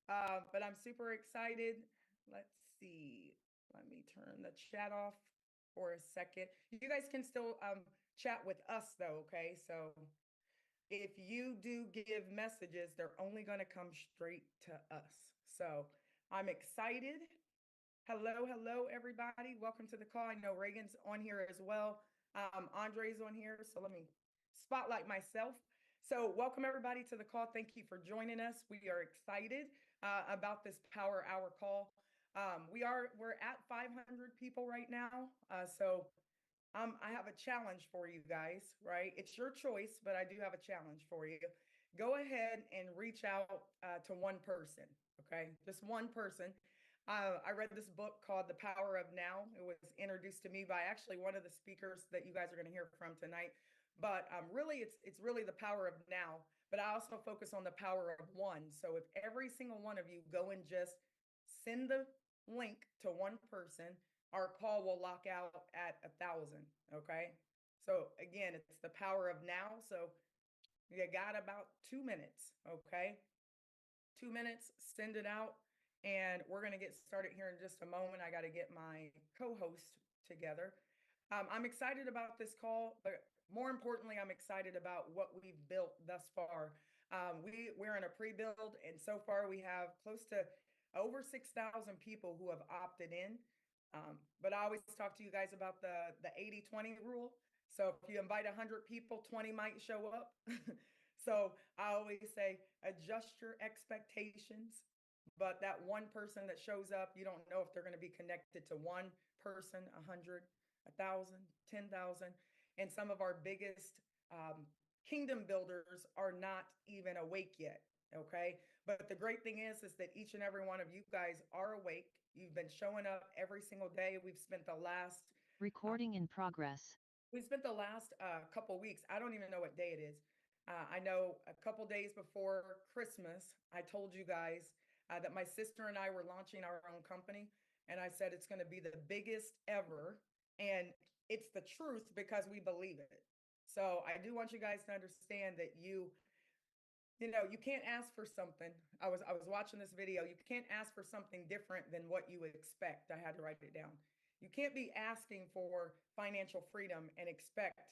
But I'm super excited. Let's see. Let me turn the chat off for a second. You guys can still chat with us though, okay? So if you do give messages, they're only going to come straight to us. So I'm excited. Hello, hello, everybody. Welcome to the call. I know Reagan's on here as well. Andre's on here. So let me spotlight myself. So, welcome everybody to the call. Thank you for joining us. We are excited about this Power Hour call. We're at 500 people right now. I have a challenge for you guys, right? It's your choice, but I do have a challenge for you. Go ahead and reach out to one person, okay? Just one person. I read this book called The Power of Now. It was introduced to me by actually one of the speakers that you guys are going to hear from tonight. But really, it's really the power of now. But I also focus on the power of one. So if every single one of you go and just send the link to one person, our call will lock out at 1,000. Okay. So again, it's the power of now. So you got about 2 minutes. Okay. 2 minutes, send it out. And we're going to get started here in just a moment. I got to get my co host together. I'm excited about this call, but more importantly, I'm excited about what we've built thus far. We're in a pre-build, and so far we have close to over 6,000 people who have opted in. But I always talk to you guys about the 80-20 rule. So if you invite 100 people, 20 might show up. So I always say adjust your expectations, but that one person that shows up, you don't know if they're going to be connected to one person, 100, 1,000, 10,000. And some of our biggest kingdom builders are not even awake yet. Okay. But the great thing is that each and every one of you guys are awake. You've been showing up every single day. Uh, Recording in progress. we spent the last couple weeks. I don't even know what day it is. I know a couple days before Christmas, I told you guys that my sister and I were launching our own company. And I said it's going to be the biggest ever. And it's the truth because we believe it. So I do want you guys to understand that you can't ask for something. I was watching this video. You can't ask for something different than what you expect. I had to write it down. You can't be asking for financial freedom and expect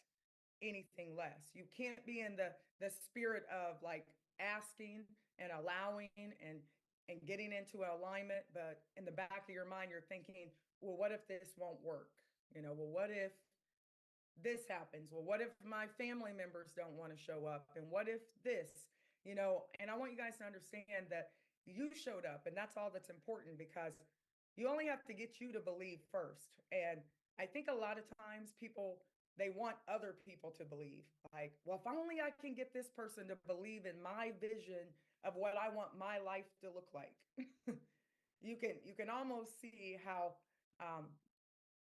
anything less. You can't be in the spirit of like asking and allowing and getting into an alignment, but in the back of your mind you're thinking, well, what if this won't work? Well, what if this happens? Well, what if my family members don't want to show up? And what if this? And I want you guys to understand that you showed up, and that's all that's important because you only have to get you to believe first. And I think a lot of times people they want other people to believe. Like, well, if only I can get this person to believe in my vision of what I want my life to look like. You can almost see how um,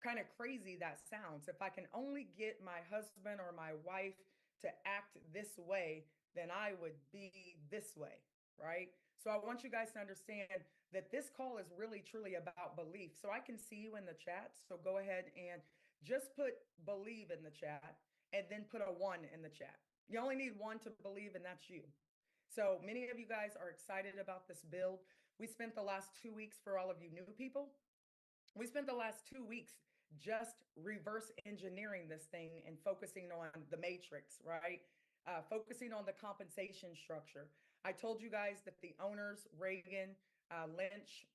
kind of crazy that sounds. If I can only get my husband or my wife to act this way, then I would be this way, right? So I want you guys to understand that this call is really truly about belief. So I can see you in the chat. So go ahead and just put believe in the chat and then put a one in the chat. You only need one to believe, and that's you. So many of you guys are excited about this build. We spent the last 2 weeks for all of you new people. We spent the last 2 weeks just reverse engineering this thing and focusing on the matrix, right? Focusing on the compensation structure. I told you guys that the owners, Reagan, Lynch,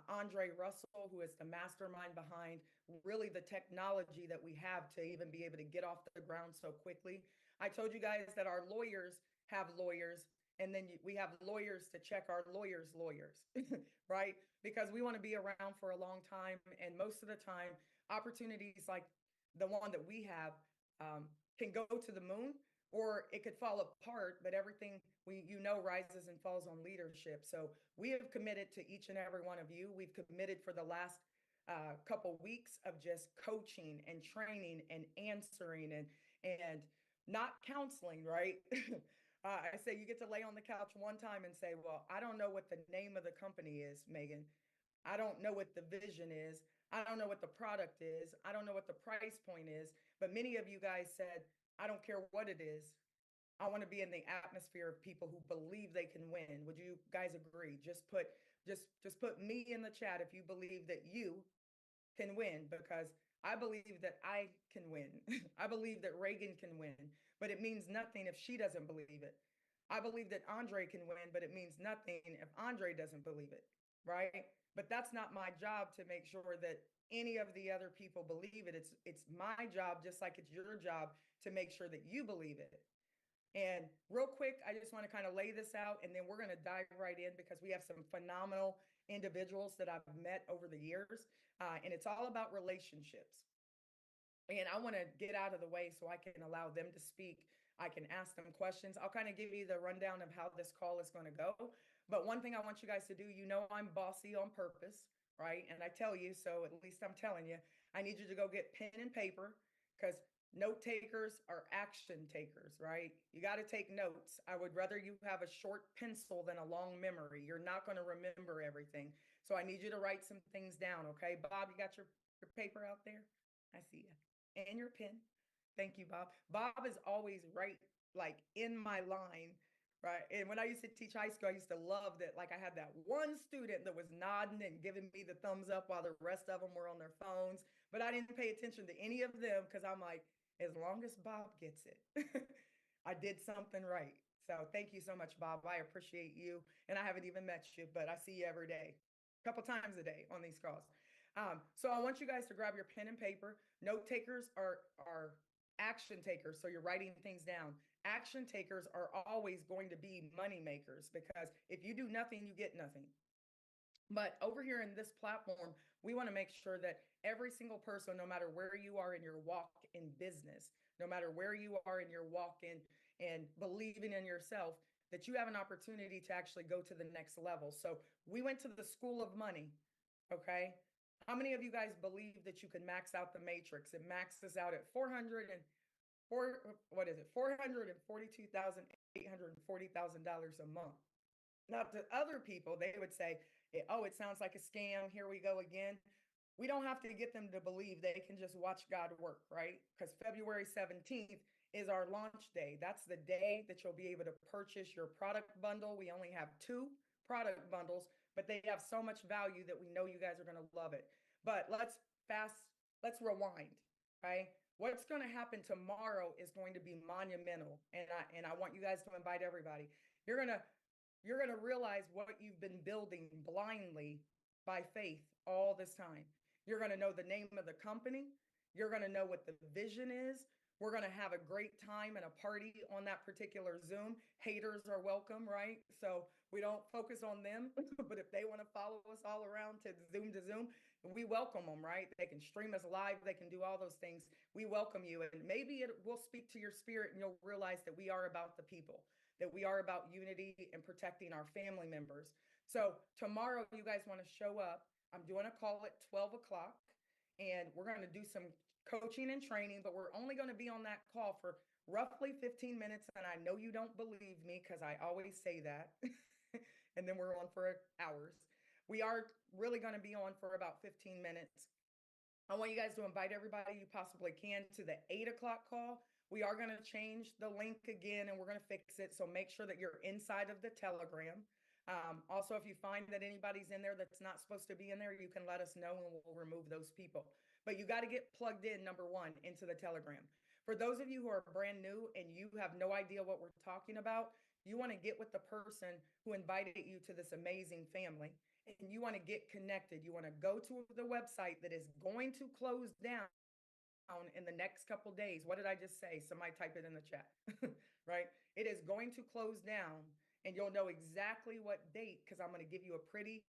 Andre Russell, who is the mastermind behind really the technology that we have to even be able to get off the ground so quickly. I told you guys that our lawyers have lawyers, and then we have lawyers to check our lawyers, right? Because we want to be around for a long time. And most of the time, opportunities like the one that we have can go to the moon or it could fall apart, but everything rises and falls on leadership. So we have committed to each and every one of you. We've committed for the last couple weeks of just coaching and training and answering and not counseling, right? I say you get to lay on the couch one time and say, well, I don't know what the name of the company is, Megan. I don't know what the vision is. I don't know what the product is. I don't know what the price point is. But many of you guys said, I don't care what it is. I want to be in the atmosphere of people who believe they can win. Would you guys agree? Just put me in the chat if you believe that you can win, because I believe that I can win. I believe that Reagan can win, but it means nothing if she doesn't believe it. I believe that Andre can win, but it means nothing if Andre doesn't believe it, right? But that's not my job to make sure that any of the other people believe it. It's my job, just like it's your job, to make sure that you believe it. And real quick, I just want to kind of lay this out, and then we're going to dive right in because we have some phenomenal individuals that I've met over the years. And it's all about relationships. And I want to get out of the way so I can allow them to speak. I can ask them questions. I'll kind of give you the rundown of how this call is going to go. But one thing I want you guys to do, I'm bossy on purpose, right? And I tell you, so at least I'm telling you, I need you to go get pen and paper, because note takers are action takers, right? You got to take notes. I would rather you have a short pencil than a long memory. You're not going to remember everything. So I need you to write some things down, okay? Bob, you got your paper out there? I see you. And your pen. Thank you, Bob. Bob is always right, like in my line, right? And when I used to teach high school, I used to love that. Like I had that one student that was nodding and giving me the thumbs up while the rest of them were on their phones. But I didn't pay attention to any of them because I'm like, as long as Bob gets it, I did something right. So thank you so much, Bob. I appreciate you. And I haven't even met you, but I see you every day, a couple times a day on these calls. So I want you guys to grab your pen and paper. Note takers are action takers. So you're writing things down. Action takers are always going to be money makers, because if you do nothing, you get nothing. But over here in this platform, we want to make sure that every single person, no matter where you are in your walk in business, no matter where you are in your walk in and believing in yourself, that you have an opportunity to actually go to the next level. So we went to the School of Money. Okay. How many of you guys believe that you can max out the matrix? It maxes out at 400 and four, what is it? $442,840,000 a month. Now, to other people, they would say, oh, it sounds like a scam. Here we go again. We don't have to get them to believe. They can just watch God work, right? Because February 17th is our launch day. That's the day that you'll be able to purchase your product bundle. We only have 2 product bundles, but they have so much value that we know you guys are going to love it. But let's rewind, right? What's going to happen tomorrow is going to be monumental. And I want you guys to invite everybody. You're going to you're going to realize what you've been building blindly by faith all this time. You're going to know the name of the company. You're going to know what the vision is. We're going to have a great time and a party on that particular Zoom. Haters are welcome, right? So we don't focus on them, but if they want to follow us all around to Zoom, we welcome them, right? They can stream us live. They can do all those things. We welcome you. And maybe it will speak to your spirit and you'll realize that we are about the people, that we are about unity and protecting our family members. So tomorrow, you guys want to show up. I'm doing a call at 12 o'clock, and we're going to do some coaching and training, but we're only going to be on that call for roughly 15 minutes. And I know you don't believe me because I always say that. And then we're on for hours. We are really going to be on for about 15 minutes. I want you guys to invite everybody you possibly can to the 8 o'clock call. We are going to change the link again and we're going to fix it. So make sure that you're inside of the Telegram. Also, if you find that anybody's in there that's not supposed to be in there, you can let us know and we'll remove those people. But you got to get plugged in, number one, into the Telegram. For those of you who are brand new and you have no idea what we're talking about, you want to get with the person who invited you to this amazing family, and you want to get connected. You want to go to the website that is going to close down in the next couple days. What did I just say? Somebody type it in the chat, right? It is going to close down, and you'll know exactly what date, because I'm going to give you a pretty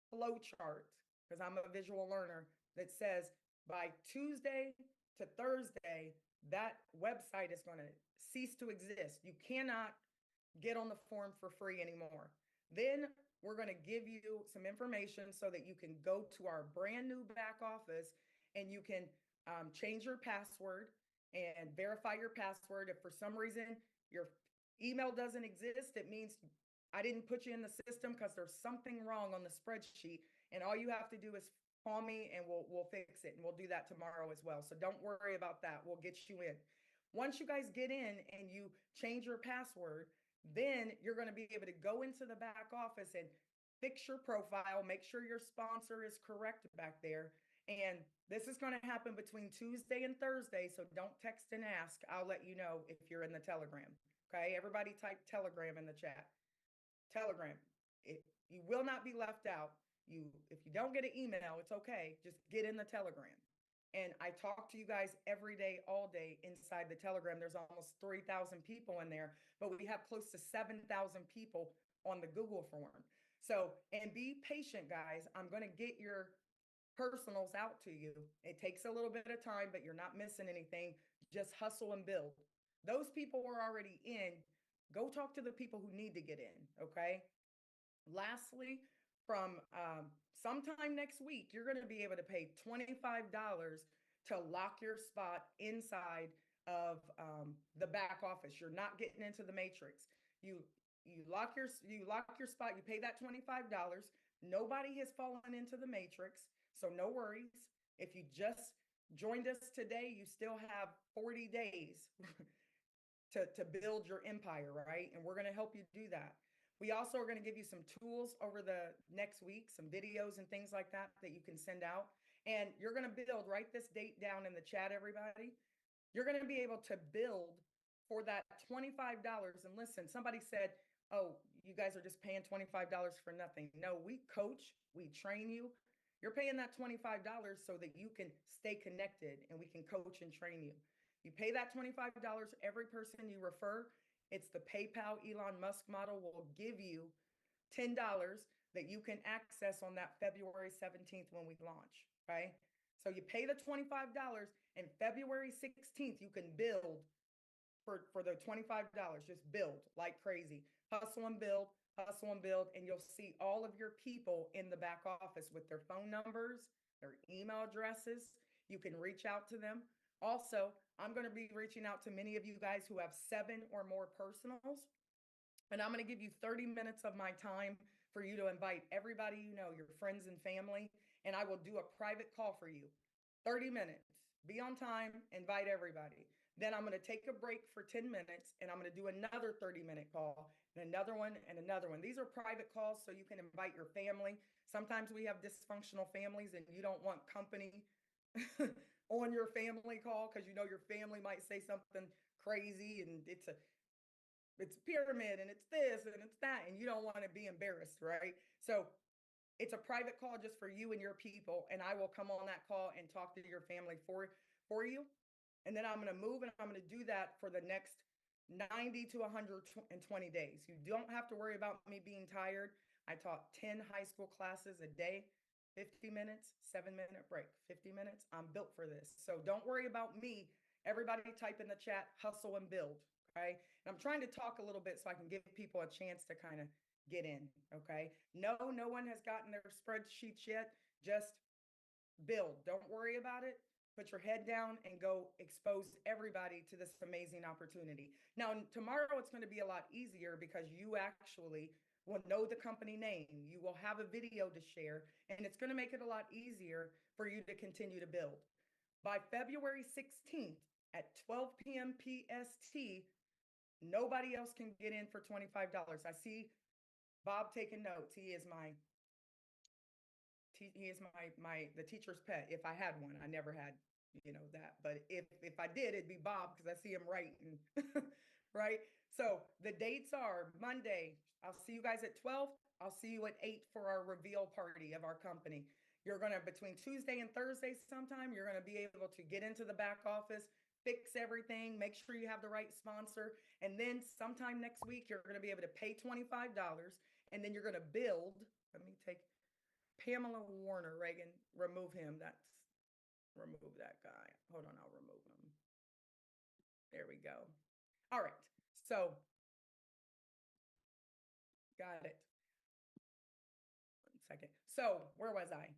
flow chart, because I'm a visual learner, that says by Tuesday to Thursday, that website is going to cease to exist. You cannot get on the form for free anymore. Then we're going to give you some information so that you can go to our brand new back office and you can change your password and verify your password. If for some reason your email doesn't exist, it means I didn't put you in the system because there's something wrong on the spreadsheet. And all you have to do is call me and we'll fix it. And we'll do that tomorrow as well. So don't worry about that. We'll get you in. Once you guys get in and you change your password, then you're going to be able to go into the back office and fix your profile, make sure your sponsor is correct back there. And this is going to happen between Tuesday and Thursday. So don't text and ask. I'll let you know if you're in the Telegram. Okay. Everybody type Telegram in the chat. Telegram. You will not be left out. If you don't get an email, it's okay. Just get in the Telegram. And I talk to you guys every day, all day inside the Telegram. There's almost 3,000 people in there, but we have close to 7,000 people on the Google form. So, and be patient, guys. I'm going to get your personals out to you. It takes a little bit of time, but you're not missing anything. Just hustle and build. Those people are already in. Go talk to the people who need to get in. Okay. Lastly, from sometime next week, you're going to be able to pay $25 to lock your spot inside of the back office. You're not getting into the matrix. You lock your spot. You pay that $25. Nobody has fallen into the matrix, so no worries. If you just joined us today, you still have 40 days to build your empire, right? And we're going to help you do that. We also are going to give you some tools over the next week, some videos and things like that that you can send out. And you're going to build, write this date down in the chat, everybody. You're going to be able to build for that $25. And listen, somebody said, oh, you guys are just paying $25 for nothing. No, we coach, we train you. You're paying that $25 so that you can stay connected and we can coach and train you. You pay that $25, every person you refer, it's the PayPal Elon Musk model will give you $10 that you can access on that February 17th when we launch, right? So you pay the $25 and February 16th, you can build for the $25. Just build like crazy. Hustle and build, and you'll see all of your people in the back office with their phone numbers, their email addresses. You can reach out to them. Also, I'm going to be reaching out to many of you guys who have 7 or more personals. And I'm going to give you 30 minutes of my time for you to invite everybody you know, your friends and family. And I will do a private call for you. 30 minutes. Be on time, invite everybody. Then I'm going to take a break for 10 minutes and I'm going to do another 30-minute call and another one and another one. These are private calls so you can invite your family. Sometimes we have dysfunctional families and you don't want company on your family call because you know your family might say something crazy and it's a pyramid and it's this and it's that and you don't want to be embarrassed, right? So it's a private call just for you and your people, and I will come on that call and talk to your family for you. And then I'm going to move and I'm going to do that for the next 90 to 120 days. You don't have to worry about me being tired. I taught 10 high school classes a day. 50 minutes, 7-minute break, 50 minutes. I'm built for this. So don't worry about me. Everybody type in the chat, hustle and build. Okay. And I'm trying to talk a little bit so I can give people a chance to kind of get in. Okay. No one has gotten their spreadsheets yet. Just build. Don't worry about it. Put your head down and go expose everybody to this amazing opportunity. Now, tomorrow it's going to be a lot easier because you actually will know the company name. You will have a video to share, and it's going to make it a lot easier for you to continue to build. By February 16th at 12 p.m. PST, nobody else can get in for $25. I see Bob taking notes. He is the teacher's pet. If I had one, I never had, that. But if I did, it'd be Bob because I see him writing, right? So the dates are Monday. I'll see you guys at 12. I'll see you at 8 for our reveal party of our company. You're going to, between Tuesday and Thursday sometime, you're going to be able to get into the back office, fix everything, make sure you have the right sponsor. And then sometime next week, you're going to be able to pay $25 and then you're going to build. Let me take Pamela Warner, Reagan, remove him. Remove that guy. Hold on, I'll remove him. There we go. All right, so got it. 1 second. So where was I?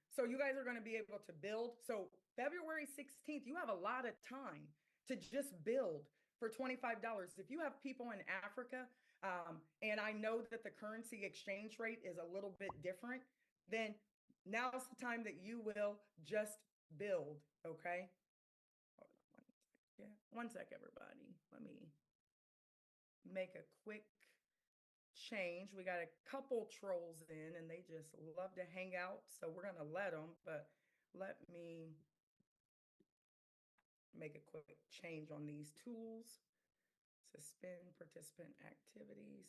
So you guys are going to be able to build. So February 16th, you have a lot of time to just build for $25. If you have people in Africa, and I know that the currency exchange rate is a little bit different, then now's the time that you will just build, okay? Hold on 1 second. second. One sec, everybody. Let me make a quick change. We got a couple trolls in and they just love to hang out. So we're going to let them, but let me make a quick change on these tools. Suspend participant activity,